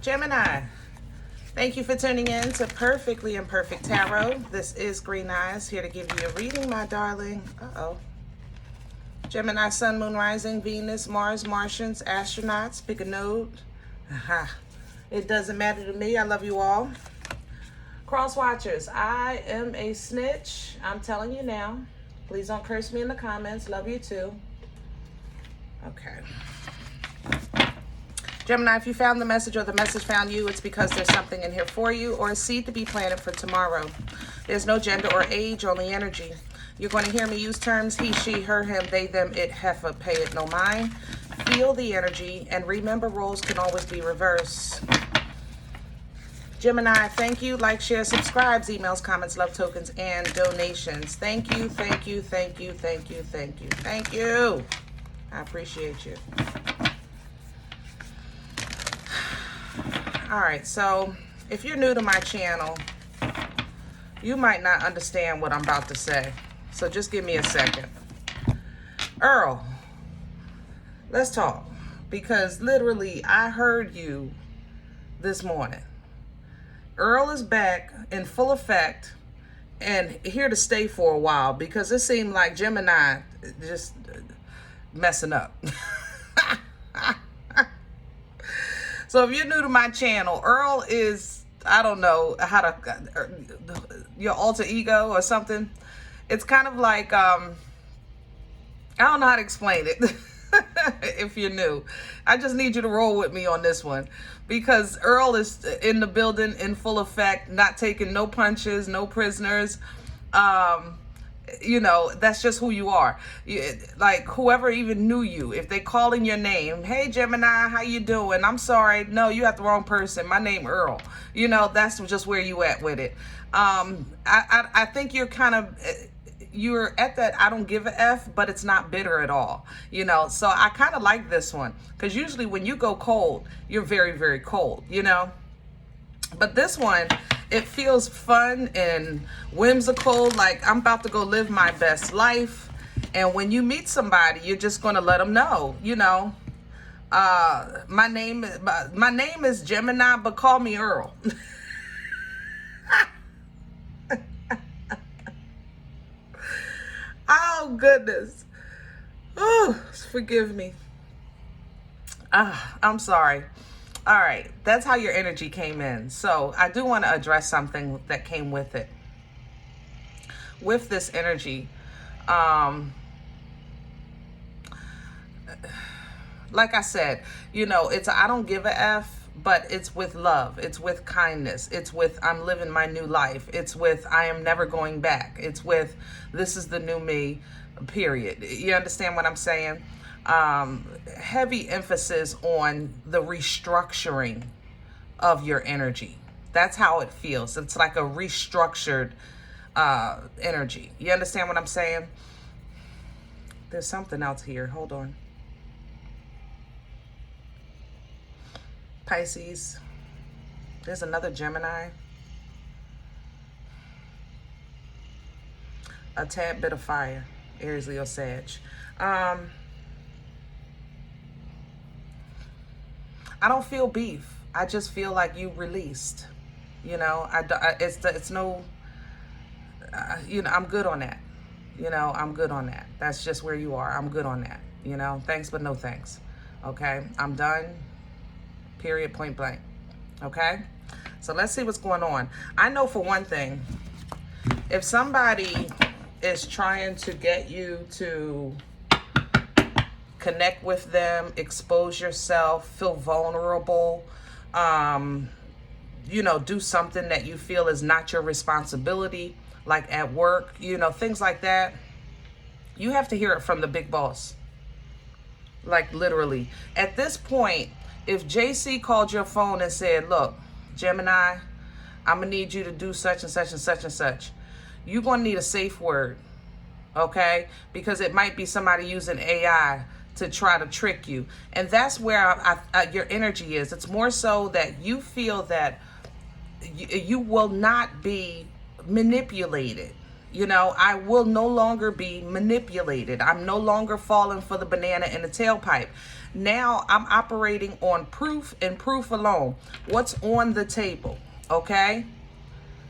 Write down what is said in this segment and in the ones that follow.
Gemini, thank you for tuning in to Perfectly Imperfect Tarot. This is Green Eyes, here to give you a reading, my darling. Gemini, Sun, Moon, Rising, Venus, Mars, Martians, astronauts. Pick a node. It doesn't matter to me. I love you all. Cross watchers, I am a snitch. I'm telling you now. Please don't curse me in the comments. Love you too. Okay. Gemini, if you found the message or the message found you, it's because there's something in here for you or a seed to be planted for tomorrow. There's no gender or age, only energy. You're going to hear me use terms he, she, her, him, they, them, it, heifer, pay it, no mind. Feel the energy and remember roles can always be reversed. Gemini, thank you. Like, share, subscribe, emails, comments, love tokens, and donations. Thank you, thank you, thank you, thank you, thank you, thank you. I appreciate you. All right, so if you're new to my channel, you might not understand what I'm about to say. So just give me a second. Earl, let's talk. Because literally, I heard you this morning. Earl is back in full effect and here to stay for a while because it seemed like Gemini just messing up. So if you're new to my channel, Earl is, I don't know how to, your alter ego or something. It's kind of like, I don't know how to explain it if you're new. I just need you to roll with me on this one because Earl is in the building in full effect, not taking no punches, no prisoners. You know, that's just who you are. Like whoever even knew you, if they calling your name, hey Gemini, how you doing? I'm sorry, no, you have the wrong person. My name Earl. You know, that's just where you at with it. I think you're kind of, you're at that I don't give a F, but it's not bitter at all. You know, so I kind of like this one because usually when you go cold, you're very, very cold, you know. But this one, it feels fun and whimsical, like I'm about to go live my best life. And when you meet somebody, you're just going to let them know, you know, my name is Gemini, but call me Earl. Oh, goodness. Oh, forgive me. I'm sorry. All right, that's how your energy came in. So I do want to address something that came with it. With this energy, like I said, you know, it's I don't give a F, but it's with love. It's with kindness. It's with I'm living my new life. It's with I am never going back. It's with this is the new me, period. You understand what I'm saying? Heavy emphasis on the restructuring of your energy. That's how it feels. It's like a restructured energy. You understand what I'm saying? There's something else here. Hold on. Pisces. There's another Gemini. A tad bit of fire. Aries, Leo, Sag. I don't feel beef. I just feel like you released. You know, it's no, you know, I'm good on that. You know, I'm good on that. That's just where you are. I'm good on that. You know, thanks, but no thanks. Okay, I'm done. Period, point blank. Okay, so let's see what's going on. I know for one thing, if somebody is trying to get you to connect with them, expose yourself, feel vulnerable, you know, do something that you feel is not your responsibility, like at work, you know, things like that, you have to hear it from the big boss. Like literally. At this point, if JC called your phone and said, look, Gemini, I'm gonna need you to do such and such and such and such, you're gonna need a safe word, okay? Because it might be somebody using AI to try to trick you. And that's where your energy is. It's more so that you feel that you will not be manipulated. You know, I will no longer be manipulated. I'm no longer falling for the banana in the tailpipe. Now I'm operating on proof and proof alone. What's on the table, okay?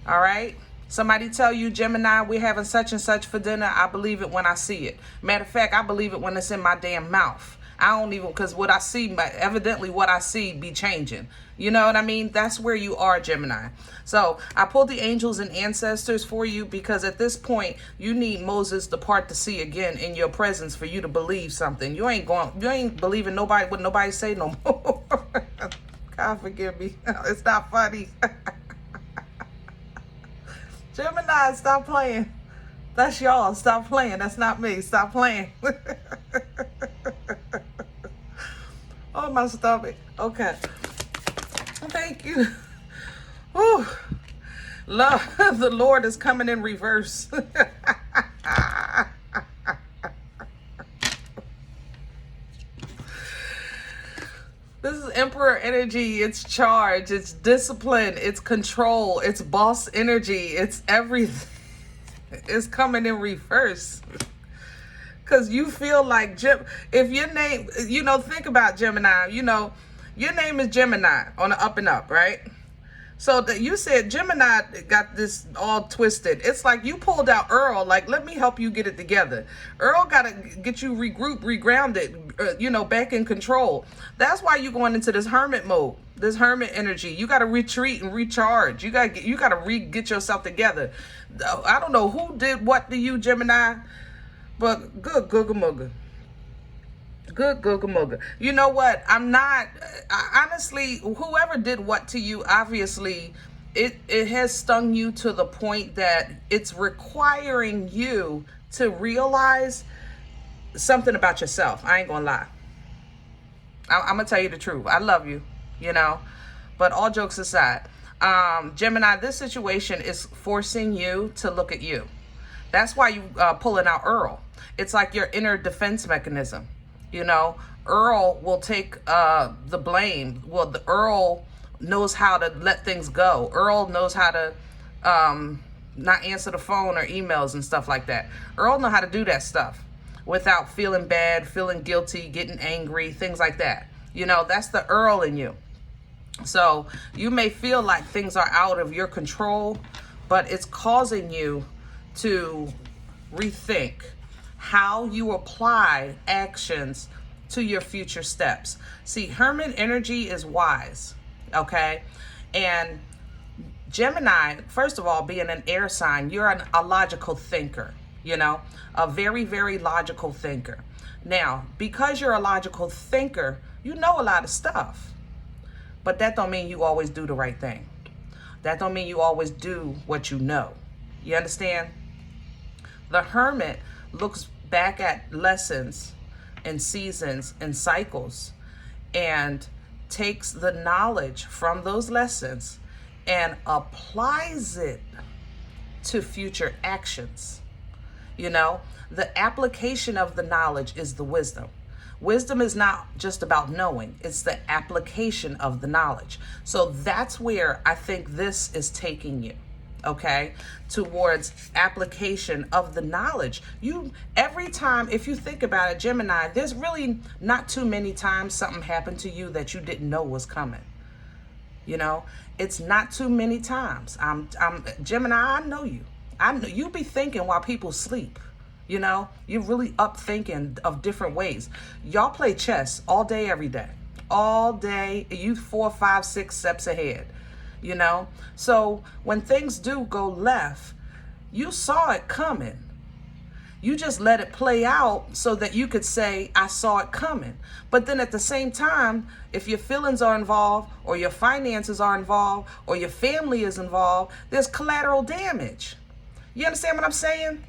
All right? Somebody tell you, Gemini, we're having such and such for dinner. I believe it when I see it. Matter of fact, I believe it when it's in my damn mouth. I don't even, because what I see, evidently what I see be changing. You know what I mean? That's where you are, Gemini. So I pulled the angels and ancestors for you because at this point, you need Moses to part the sea again in your presence for you to believe something. You ain't believing nobody, what nobody say no more. God forgive me. It's not funny. Gemini, stop playing. That's y'all. Stop playing. That's not me. Stop playing. Oh, my stomach. Okay. Thank you. Whew. Love, the Lord is coming in reverse. This is Emperor energy. It's charge. It's discipline. It's control. It's boss energy. It's everything. It's coming in reverse. Because you feel like, if your name, think about Gemini, your name is Gemini on the up and up, right? So that you said Gemini got this all twisted. It's like you pulled out Earl, like, let me help you get it together. Earl got to get you regrouped, regrounded, back in control. That's why you're going into this hermit mode, this hermit energy. You got to retreat and recharge. You got to get yourself together. I don't know who did what to you, Gemini. But good Googa Mooga. Good Googa Mooga. You know what? Honestly, whoever did what to you, obviously, it has stung you to the point that it's requiring you to realize something about yourself. I ain't gonna lie. I'm gonna tell you the truth. I love you, but all jokes aside, Gemini, this situation is forcing you to look at you. That's why you pulling out Earl. It's like your inner defense mechanism. Earl will take the blame. Well, the Earl knows how to let things go. Earl knows how to not answer the phone or emails and stuff like that. Earl know how to do that stuff without feeling bad, feeling guilty, getting angry, things like that. That's the Earl in you. So you may feel like things are out of your control, but it's causing you to rethink how you apply actions to your future steps. See, Hermit energy is wise, okay? And Gemini, first of all, being an air sign, you're a logical thinker, a very, very logical thinker. Now, because you're a logical thinker, you know a lot of stuff, but that don't mean you always do the right thing. That don't mean you always do what you know. You understand? The Hermit looks back at lessons and seasons and cycles and takes the knowledge from those lessons and applies it to future actions. The application of the knowledge is the wisdom. Wisdom is not just about knowing, it's the application of the knowledge. So that's where I think this is taking you. Okay, towards application of the knowledge. Every time, if you think about it, Gemini, there's really not too many times something happened to you that you didn't know was coming. It's not too many times. I'm Gemini, I know you. I know you be thinking while people sleep. You're really up thinking of different ways. Y'all play chess all day, every day. All day, you 4, 5, 6 steps ahead. So when things do go left, you saw it coming. You just let it play out so that you could say, I saw it coming. But then at the same time, if your feelings are involved or your finances are involved or your family is involved, there's collateral damage. You understand what I'm saying?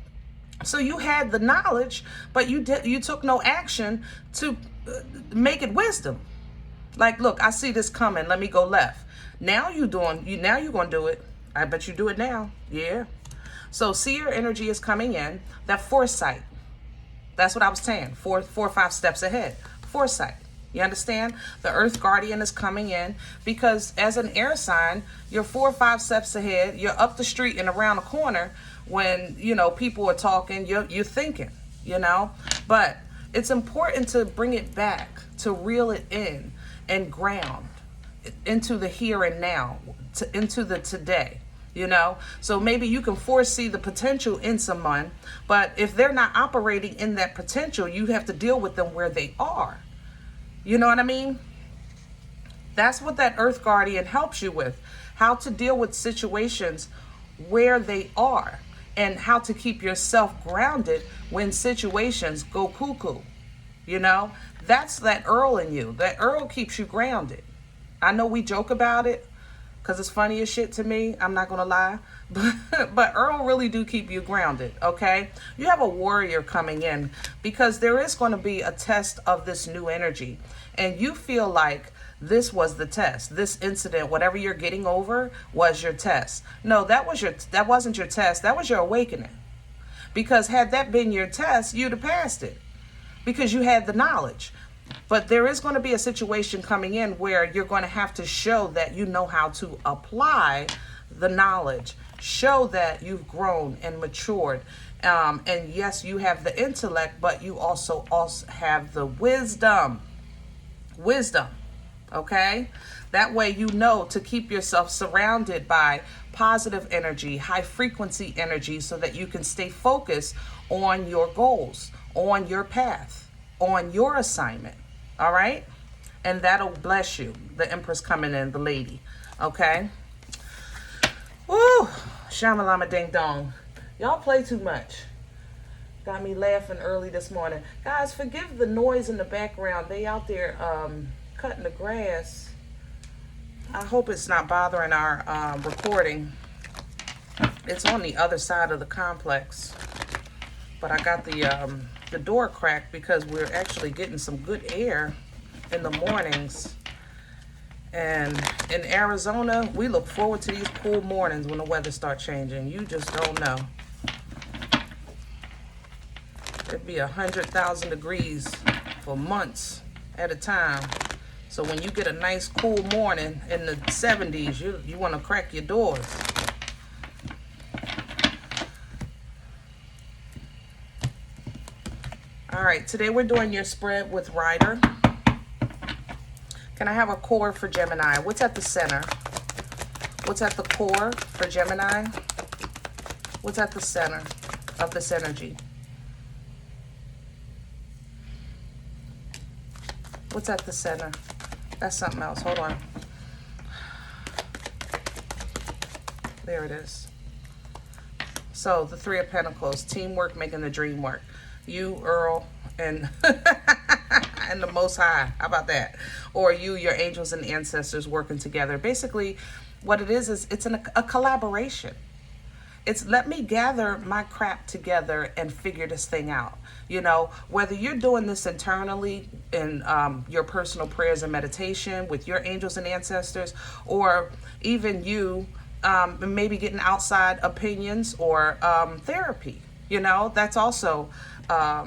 So you had the knowledge, but you took no action to make it wisdom. Like, look, I see this coming. Let me go left. Now you're going to do it. I bet you do it now. Yeah. So seer energy is coming in. That foresight. That's what I was saying. 4 or 5 steps ahead. Foresight. You understand? The Earth Guardian is coming in because as an air sign, you're 4 or 5 steps ahead. You're up the street and around the corner when, people are talking. You're thinking, But It's important to bring it back, to reel it in and ground into the here and now, into the today, you know? So maybe you can foresee the potential in someone, but if they're not operating in that potential, you have to deal with them where they are. You know what I mean? That's what that Earth Guardian helps you with, how to deal with situations where they are and how to keep yourself grounded when situations go cuckoo. You know, that's that Earl in you. That Earl keeps you grounded. I know we joke about it because it's funny as shit to me. I'm not going to lie. But Earl really do keep you grounded, okay? You have a warrior coming in because there is going to be a test of this new energy. And you feel like this was the test. This incident, whatever you're getting over, was your test. No, that wasn't your test. That was your awakening. Because had that been your test, you'd have passed it. Because you had the knowledge. But there is going to be a situation coming in where you're going to have to show that you know how to apply the knowledge. Show that you've grown and matured. And yes, you have the intellect, but you also have the wisdom. Wisdom. Okay? That way you know to keep yourself surrounded by positive energy, high frequency energy, so that you can stay focused on your goals, on your path, on your assignment. All right? And that'll bless you. The Empress coming in, the lady. Okay? Woo! Shamalama ding dong. Y'all play too much. Got me laughing early this morning. Guys, forgive the noise in the background. They out there cutting the grass. I hope it's not bothering our recording. It's on the other side of the complex. But I got the door cracked because we're actually getting some good air in the mornings. And in Arizona, we look forward to these cool mornings when the weather starts changing. You just don't know. It'd be 100,000 degrees for months at a time. So when you get a nice cool morning in the 70s, you want to crack your doors. All right, today we're doing your spread with Rider. Can I have a core for Gemini? What's at the center? What's at the core for Gemini? What's at the center of this energy? What's at the center? That's something else. Hold on. There it is. So the Three of Pentacles, teamwork making the dream work. You, Earl, and and the Most High. How about that? Or you, your angels and ancestors working together. Basically, what it is it's a collaboration. It's let me gather my crap together and figure this thing out. You know, whether you're doing this internally in your personal prayers and meditation with your angels and ancestors, or even you maybe getting outside opinions or therapy. You know, that's also a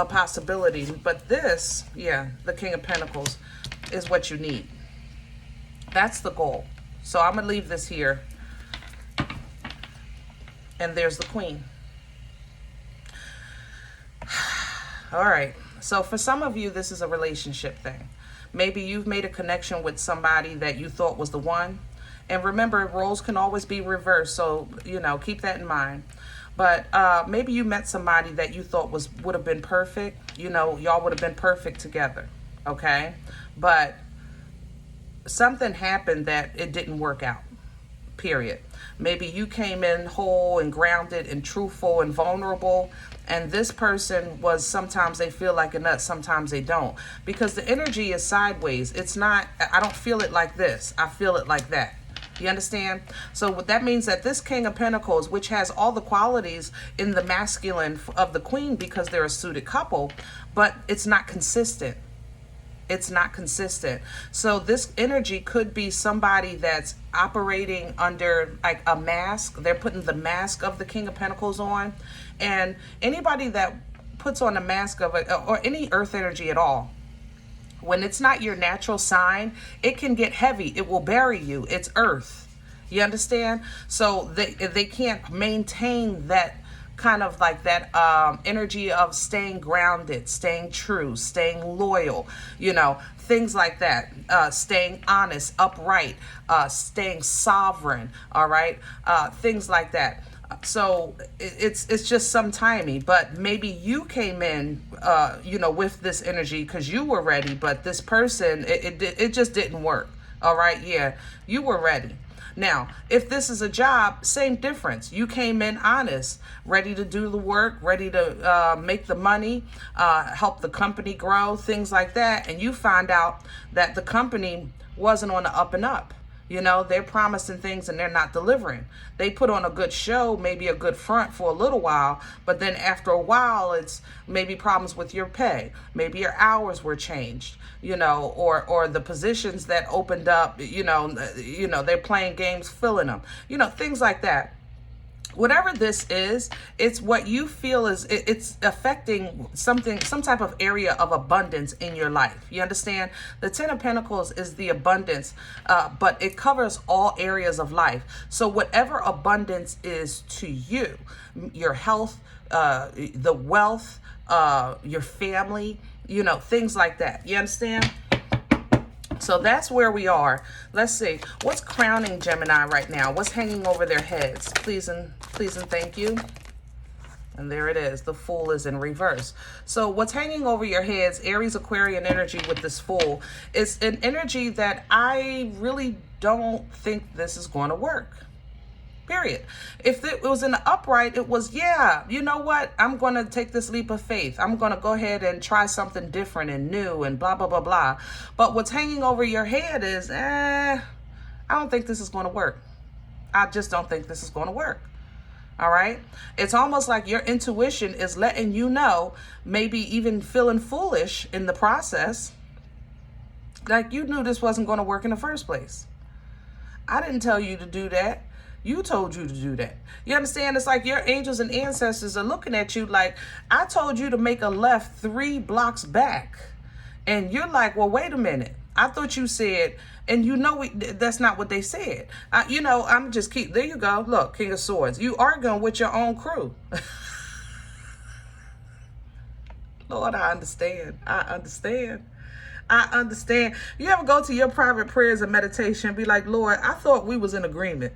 possibility. But this, yeah, the King of Pentacles is what you need. That's the goal. So I'm going to leave this here. And there's the Queen. All right. So for some of you, this is a relationship thing. Maybe you've made a connection with somebody that you thought was the one. And remember, roles can always be reversed. So, you know, keep that in mind. But maybe you met somebody that you thought would have been perfect. You know, y'all would have been perfect together. Okay. But something happened that it didn't work out. Period. Maybe you came in whole and grounded and truthful and vulnerable, and this person was, sometimes they feel like a nut, sometimes they don't, because the energy is sideways. It's not, I don't feel it like this, I feel it like that. You understand? So what that means, that this King of Pentacles, which has all the qualities in the masculine of the Queen because they're a suited couple, but it's not consistent. It's not consistent. So this energy could be somebody that's operating under like a mask. They're putting the mask of the King of Pentacles on. And anybody that puts on a mask of it, or any earth energy at all, when it's not your natural sign, it can get heavy. It will bury you. It's earth. You understand? So they can't maintain that kind of like that energy of staying grounded, staying true, staying loyal, things like that, staying honest, upright, staying sovereign, all right, things like that. So it's just some timing, but maybe you came in, with this energy because you were ready, but this person, it just didn't work. All right. Yeah, you were ready. Now, if this is a job, same difference. You came in honest, ready to do the work, ready to make the money, help the company grow, things like that. And you find out that the company wasn't on the up and up. They're promising things and they're not delivering. They put on a good show, maybe a good front for a little while, but then after a while, it's maybe problems with your pay. Maybe your hours were changed, or the positions that opened up, they're playing games, filling them, things like that. Whatever this is, it's what you feel is it's affecting something, some type of area of abundance in your life. You understand? The Ten of Pentacles is the abundance, but it covers all areas of life. So whatever abundance is to you, your health, the wealth, your family, things like that. You understand? So that's where we are. Let's see. What's crowning Gemini right now? What's hanging over their heads? Please and thank you. And there it is. The Fool is in reverse. So what's hanging over your heads, Aries Aquarian energy with this Fool, is an energy that I really don't think this is going to work. Period. If it was in the upright, it was, yeah, you know what? I'm going to take this leap of faith. I'm going to go ahead and try something different and new and blah, blah, blah, blah. But what's hanging over your head is, I don't think this is going to work. I just don't think this is going to work. All right. It's almost like your intuition is letting you know, maybe even feeling foolish in the process. Like you knew this wasn't going to work in the first place. I didn't tell you to do that. You told you to do that. You understand? It's like your angels and ancestors are looking at you like, I told you to make a left 3 blocks back. And you're like, well, wait a minute. I thought you said, and that's not what they said. I'm just there you go. Look, King of Swords. You arguing with your own crew. Lord, I understand. I understand. You ever go to your private prayers and meditation and be like, Lord, I thought we was in agreement.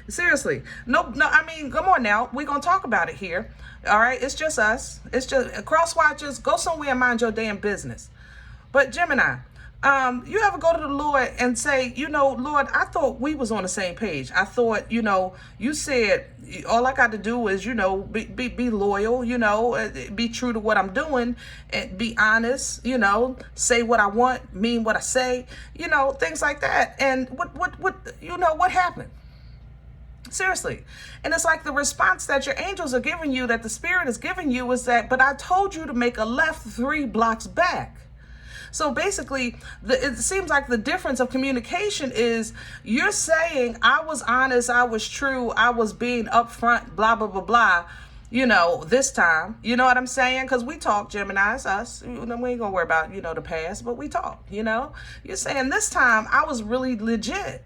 Seriously. No, I mean, come on now. We're going to talk about it here. All right. It's just us. It's just cross watchers. Go somewhere and mind your damn business. But Gemini, you ever go to the Lord and say, Lord, I thought we was on the same page. I thought, you said all I got to do is, be loyal, be true to what I'm doing and be honest, say what I want, mean what I say, things like that. And what happened? Seriously. And it's like the response that your angels are giving you, that the spirit is giving you is that, but I told you to make a left 3 blocks back. So basically, it seems like the difference of communication is you're saying I was honest, I was true, I was being upfront, blah, blah, blah, blah, this time. You know what I'm saying? Because we talk, Gemini, it's us. We ain't going to worry about, the past, but we talk, You're saying this time I was really legit,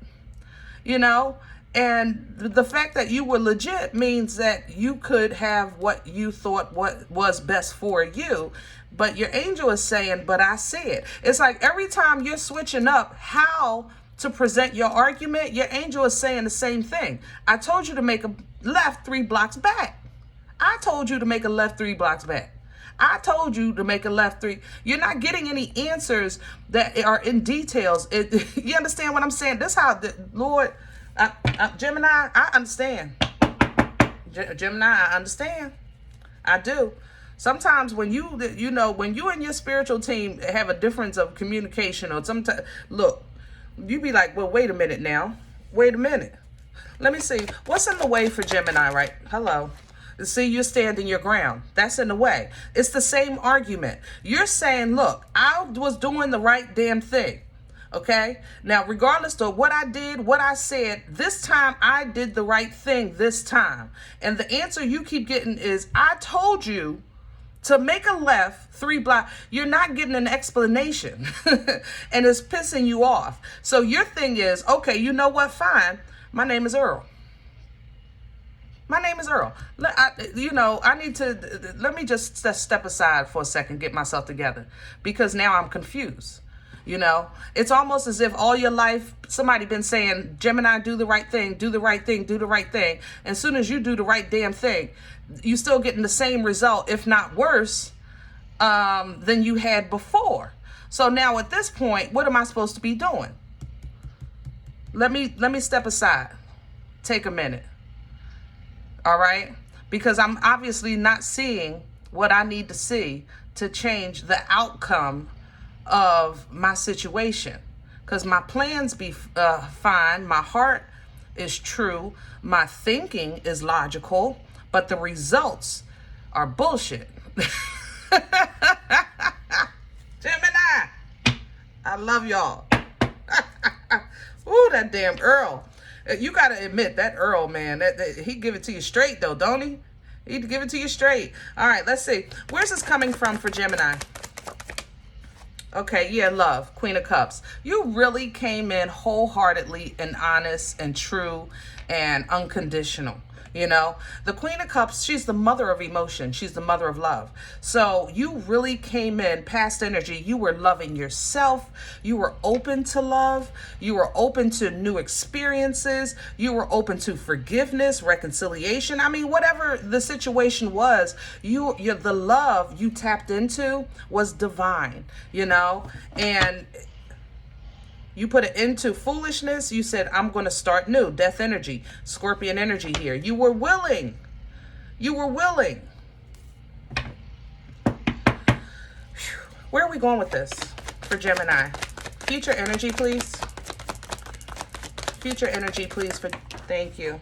And the fact that you were legit means that you could have what you thought what was best for you. But your angel is saying, but I said. It's like every time you're switching up how to present your argument, your angel is saying the same thing. I told you to make a left 3 blocks back. I told you to make a left 3 blocks back. I told you to make a left 3. You're not getting any answers that are in details. You understand what I'm saying? This is how the Lord... Gemini, I understand. Gemini, I understand. I do. Sometimes when when you and your spiritual team have a difference of communication or sometimes, look, you be like, well, wait a minute now. Wait a minute. Let me see. What's in the way for Gemini, right? Hello. See, you're standing your ground. That's in the way. It's the same argument. You're saying, look, I was doing the right damn thing. Okay. Now, regardless of what I did, what I said, this time I did the right thing this time. And the answer you keep getting is, I told you to make a left 3 blocks. You're not getting an explanation and it's pissing you off. So your thing is, okay, you know what? Fine. My name is Earl. My name is Earl. I need to, let me just step aside for a second, get myself together, because now I'm confused. It's almost as if all your life somebody been saying, Gemini, do the right thing, do the right thing, do the right thing. And as soon as you do the right damn thing, you still getting the same result, if not worse, than you had before. So now at this point, what am I supposed to be doing? Let me step aside. Take a minute. All right? Because I'm obviously not seeing what I need to see to change the outcome of my situation. Because my plans be fine. My heart is true. My thinking is logical. But the results are bullshit. Gemini, I love y'all. Ooh, that damn Earl. You got to admit, that Earl, man, that he give it to you straight, though, don't he? He'd give it to you straight. All right, let's see. Where's this coming from for Gemini? Okay, yeah, love, Queen of Cups. You really came in wholeheartedly and honest and true and unconditional. The Queen of Cups, she's the mother of emotion. She's the mother of love. So you really came in past energy. You were loving yourself. You were open to love. You were open to new experiences. You were open to forgiveness, reconciliation. I mean, whatever the situation was, the love you tapped into was divine, and you put it into foolishness. You said, I'm going to start new. Death energy, Scorpion energy here. You were willing. You were willing. Where are we going with this for Gemini? Future energy, please. Future energy, please. Thank you.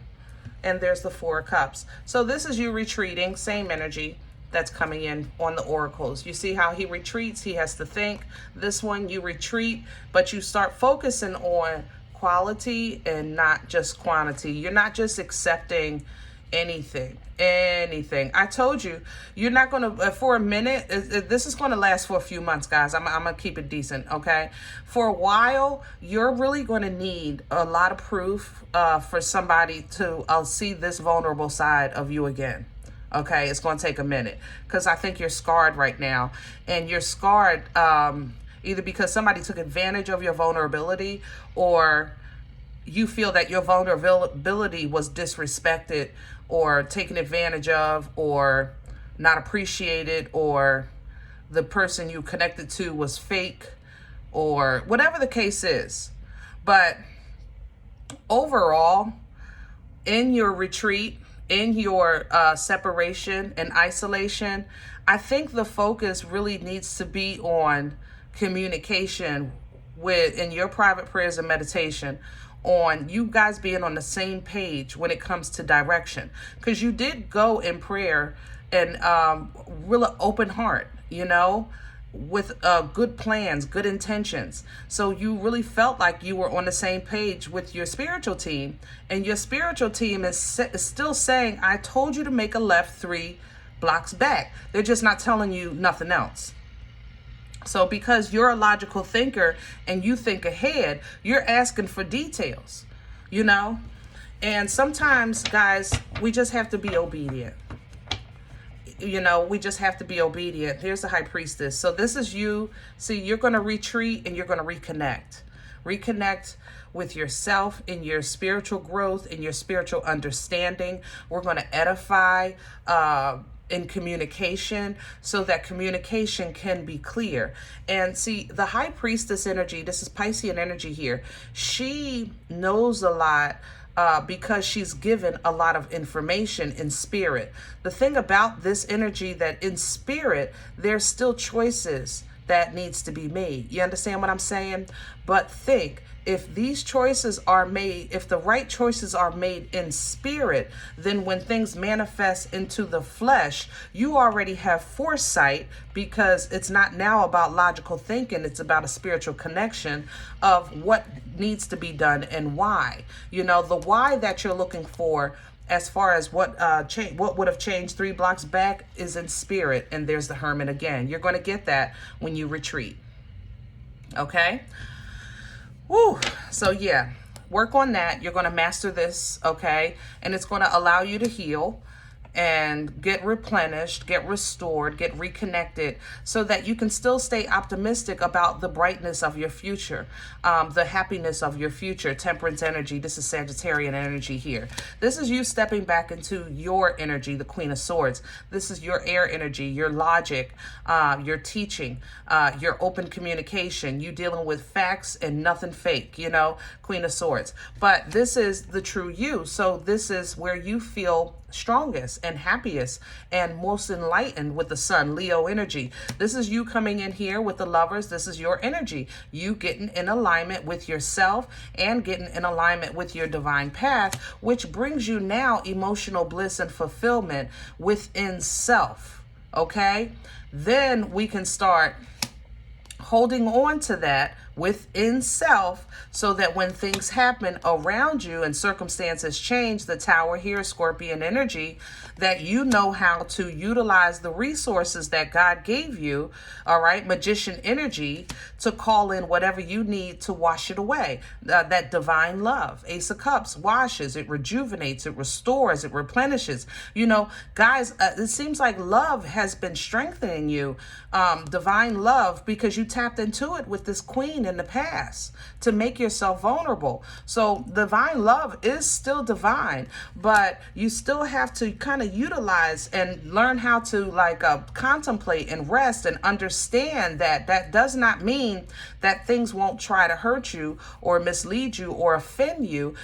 And there's the Four of Cups. So this is you retreating. Same energy that's coming in on the oracles. You see how he retreats? He has to think. This one, you retreat, but you start focusing on quality and not just quantity. You're not just accepting anything. I told you, you're not going to, for a minute, this is going to last for a few months, guys. I'm going to keep it decent, okay? For a while, you're really going to need a lot of proof for somebody to see this vulnerable side of you again. Okay, it's going to take a minute because I think you're scarred right now. And you're scarred either because somebody took advantage of your vulnerability, or you feel that your vulnerability was disrespected or taken advantage of or not appreciated, or the person you connected to was fake, or whatever the case is. But overall, in your retreat, in your separation and isolation, I think the focus really needs to be on communication in your private prayers and meditation, on you guys being on the same page when it comes to direction. Because you did go in prayer and really open heart, with good plans, good intentions. So you really felt like you were on the same page with your spiritual team, and your spiritual team is still saying, I told you to make a left 3 blocks back. They're just not telling you nothing else. So because you're a logical thinker and you think ahead, you're asking for details, and sometimes, guys, we just have to be obedient. We just have to be obedient. Here's the High Priestess. So this is you. See, you're going to retreat and you're going to reconnect. Reconnect with yourself in your spiritual growth, in your spiritual understanding. We're going to edify in communication so that communication can be clear. And see, the High Priestess energy, this is Piscean energy here. She knows a lot because she's given a lot of information in spirit. The thing about this energy, that in spirit, there's still choices that needs to be made. You understand what I'm saying? But think, if these choices are made, if the right choices are made in spirit, then when things manifest into the flesh, you already have foresight, because it's not now about logical thinking. It's about a spiritual connection of what needs to be done and why. The why that you're looking for, as far as what would have changed 3 blocks back, is in spirit. And there's the Hermit again. You're going to get that when you retreat. Okay? Woo. So yeah, work on that. You're going to master this, okay? And it's going to allow you to heal and get replenished, get restored, get reconnected, so that you can still stay optimistic about the brightness of your future, the happiness of your future. Temperance energy, this is Sagittarian energy here. This is you stepping back into your energy, the Queen of Swords. This is your air energy, your logic, your teaching, your open communication, you dealing with facts and nothing fake, you know, Queen of Swords. But this is the true you. So this is where you feel strongest and happiest and most enlightened with the Sun, Leo energy. This is you coming in here with the Lovers. This is your energy. You getting in alignment with yourself and getting in alignment with your divine path, which brings you now emotional bliss and fulfillment within self. Okay? Then we can start holding on to that within self, so that when things happen around you and circumstances change, the Tower here, Scorpion energy, that you know how to utilize the resources that God gave you, all right, Magician energy, to call in whatever you need to wash it away. That divine love, Ace of Cups, washes, it rejuvenates, it restores, it replenishes. You know, guys, it seems like love has been strengthening you, divine love, because you tapped into it with this Queen in the past to make yourself vulnerable. So divine love is still divine, but you still have to kind of utilize and learn how to contemplate and rest and understand that that does not mean that things won't try to hurt you or mislead you or offend you,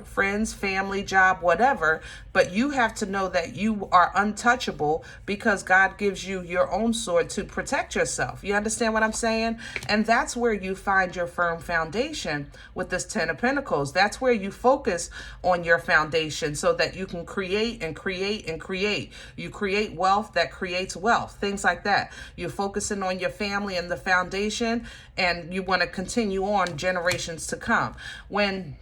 friends, family, job, whatever. But you have to know that you are untouchable because God gives you your own sword to protect yourself. You understand what I'm saying? And that's where you find your firm foundation with this Ten of Pentacles. That's where you focus on your foundation so that you can create and create and create. You create wealth that creates wealth, things like that. You're focusing on your family and the foundation, and you want to continue on generations to come. When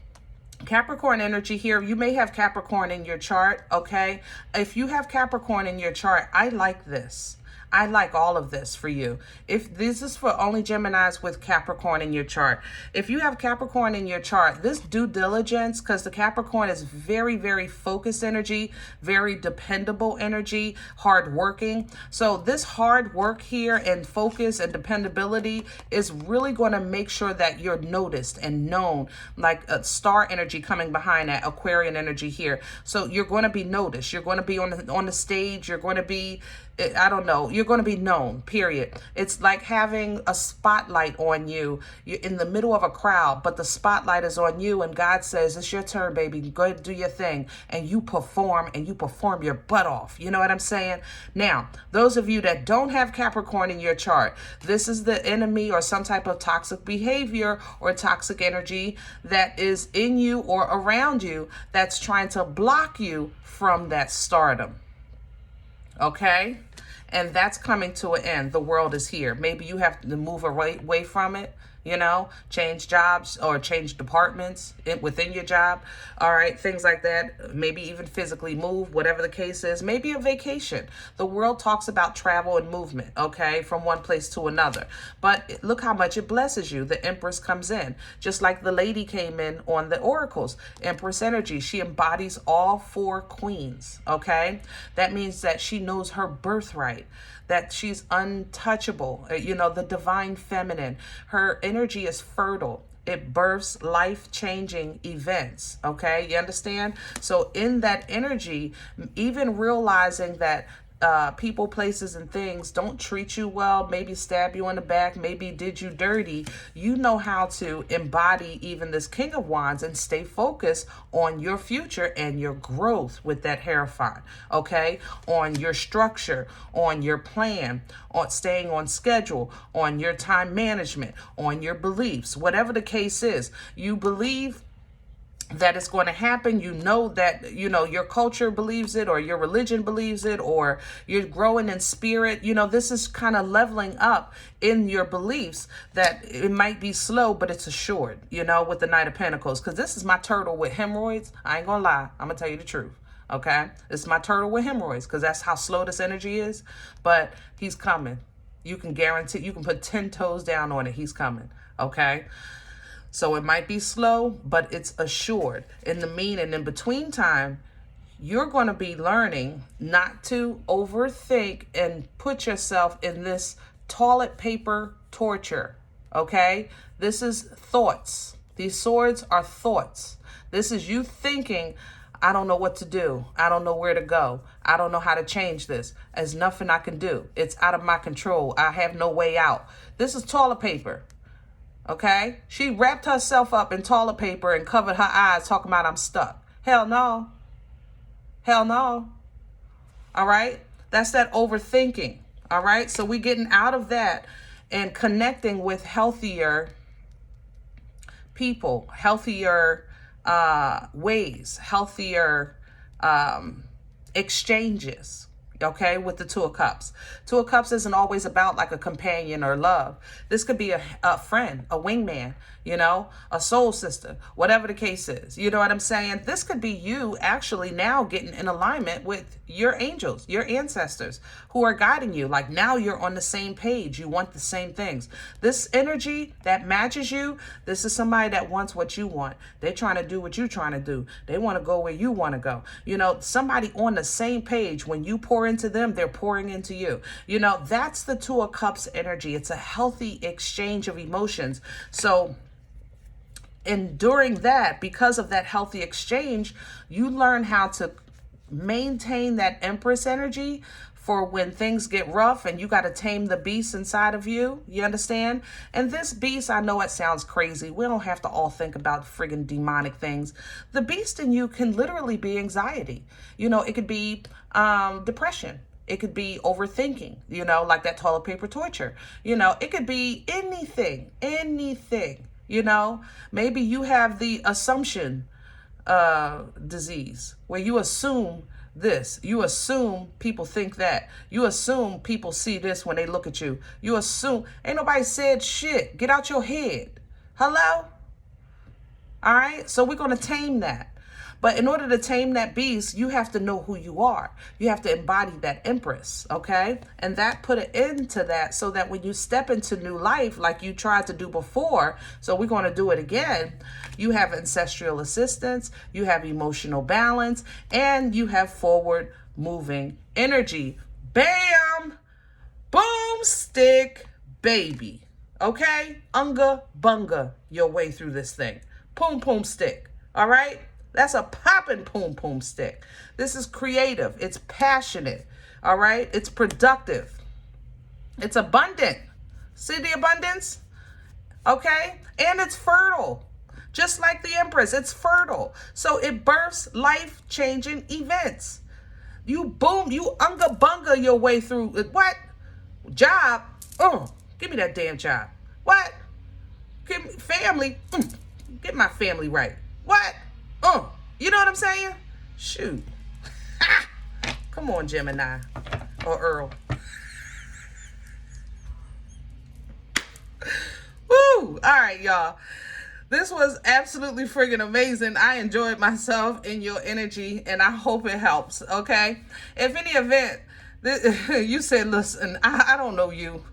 Capricorn energy here, you may have Capricorn in your chart, okay? If you have Capricorn in your chart, I like this. I like all of this for you. If this is for only Geminis with Capricorn in your chart. If you have Capricorn in your chart, this due diligence, because the Capricorn is very, very focused energy, very dependable energy, hardworking. So this hard work here and focus and dependability is really going to make sure that you're noticed and known, like a star energy coming behind that, Aquarian energy here. So you're going to be noticed. You're going to be on the stage. You're going to be, I don't know, you're going to be known, period. It's like having a spotlight on you. You're in the middle of a crowd, but the spotlight is on you, and God says, it's your turn, baby. Go ahead and do your thing. And you perform your butt off. You know what I'm saying? Now, those of you that don't have Capricorn in your chart, this is the enemy or some type of toxic behavior or toxic energy that is in you or around you that's trying to block you from that stardom. Okay? And that's coming to an end. The world is here. Maybe you have to move away from it, you know, change jobs or change departments within your job. All right, things like that. Maybe even physically move, whatever the case is. Maybe a vacation. The world talks about travel and movement, okay, from one place to another. But look how much it blesses you. The Empress comes in, just like the lady came in on the oracles. Empress energy. She embodies all four queens, okay? That means that she knows her birthright, that she's untouchable, you know, the divine feminine. Her energy is fertile. It births life-changing events, okay? You understand? So in that energy, even realizing that people, places, and things don't treat you well, maybe stab you in the back, maybe did you dirty, you know how to embody even this King of Wands and stay focused on your future and your growth with that Hierophant, okay? On your structure, on your plan, on staying on schedule, on your time management, on your beliefs, whatever the case is. You believe that it's going to happen. You know that, you know, your culture believes it, or your religion believes it, or you're growing in spirit. You know, this is kind of leveling up in your beliefs, that it might be slow, but it's assured, you know, with the Knight of Pentacles. Because this is my turtle with hemorrhoids. I ain't gonna lie. I'm gonna tell you the truth. Okay? It's my turtle with hemorrhoids, because that's how slow this energy is. But he's coming. You can guarantee, you can put 10 toes down on it. He's coming. Okay? So it might be slow, but it's assured. In the mean and in between time, you're going to be learning not to overthink and put yourself in this toilet paper torture, okay? This is thoughts. These swords are thoughts. This is you thinking, I don't know what to do. I don't know where to go. I don't know how to change this. There's nothing I can do. It's out of my control. I have no way out. This is toilet paper, okay? She wrapped herself up in toilet paper and covered her eyes talking about I'm stuck. Hell no. Hell no. All right? That's that overthinking. All right? So we're getting out of that and connecting with healthier people, healthier ways, healthier exchanges, okay, with the Two of Cups. Two of Cups isn't always about like a companion or love. This could be a friend, a wingman, you know, a soul sister, whatever the case is. You know what I'm saying? This could be you actually now getting in alignment with your angels, your ancestors who are guiding you. Like now you're on the same page. You want the same things. This energy that matches you, this is somebody that wants what you want. They're trying to do what you're trying to do. They want to go where you want to go. You know, somebody on the same page. When you pour into them, they're pouring into you. You know, that's the Two of Cups energy. It's a healthy exchange of emotions. So, and during that, because of that healthy exchange, you learn how to maintain that Empress energy for when things get rough and you got to tame the beast inside of you. You understand? And this beast, I know it sounds crazy. We don't have to all think about friggin' demonic things. The beast in you can literally be anxiety. You know, it could be depression. It could be overthinking, you know, like that toilet paper torture. You know, it could be anything. You know, maybe you have the assumption disease where you assume this. You assume people think that. You assume people see this when they look at you. You assume. Ain't nobody said shit. Get out your head. Hello? All right? So we're going to tame that. But in order to tame that beast, you have to know who you are. You have to embody that Empress, okay? And that put an end to that so that when you step into new life like you tried to do before, so we're going to do it again, you have ancestral assistance, you have emotional balance, and you have forward moving energy. Bam! Boomstick, baby. Okay? Unga bunga your way through this thing. Poom poom stick. All right? That's a poppin' poom poom stick. This is creative. It's passionate. All right? It's productive. It's abundant. See the abundance? Okay? And it's fertile. Just like the Empress, it's fertile. So it births life-changing events. You boom, you unga bunga your way through it. What? Job? Oh, give me that damn job. What? Give me family. Get my family right. What? Oh, you know what I'm saying? Shoot. Come on, Gemini or Earl. Woo! All right, y'all. This was absolutely friggin' amazing. I enjoyed myself in your energy, and I hope it helps, okay? If any event, you said, listen, I don't know you.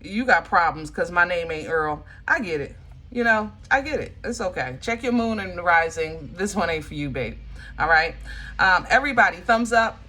You got problems because my name ain't Earl. I get it. You know, I get it. It's okay. Check your moon and rising. This one ain't for you, babe. All right? Everybody, thumbs up.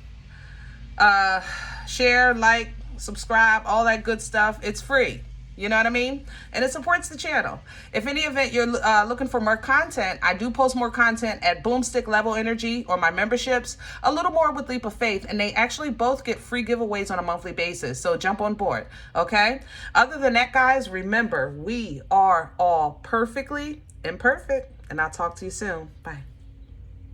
Share, like, subscribe, all that good stuff. It's free. You know what I mean? And it supports the channel. If any event you're looking for more content, I do post more content at Boomstick Level Energy or my memberships, a little more with Leap of Faith, and they actually both get free giveaways on a monthly basis. So jump on board, okay? Other than that, guys, remember, we are all perfectly imperfect, and I'll talk to you soon. Bye.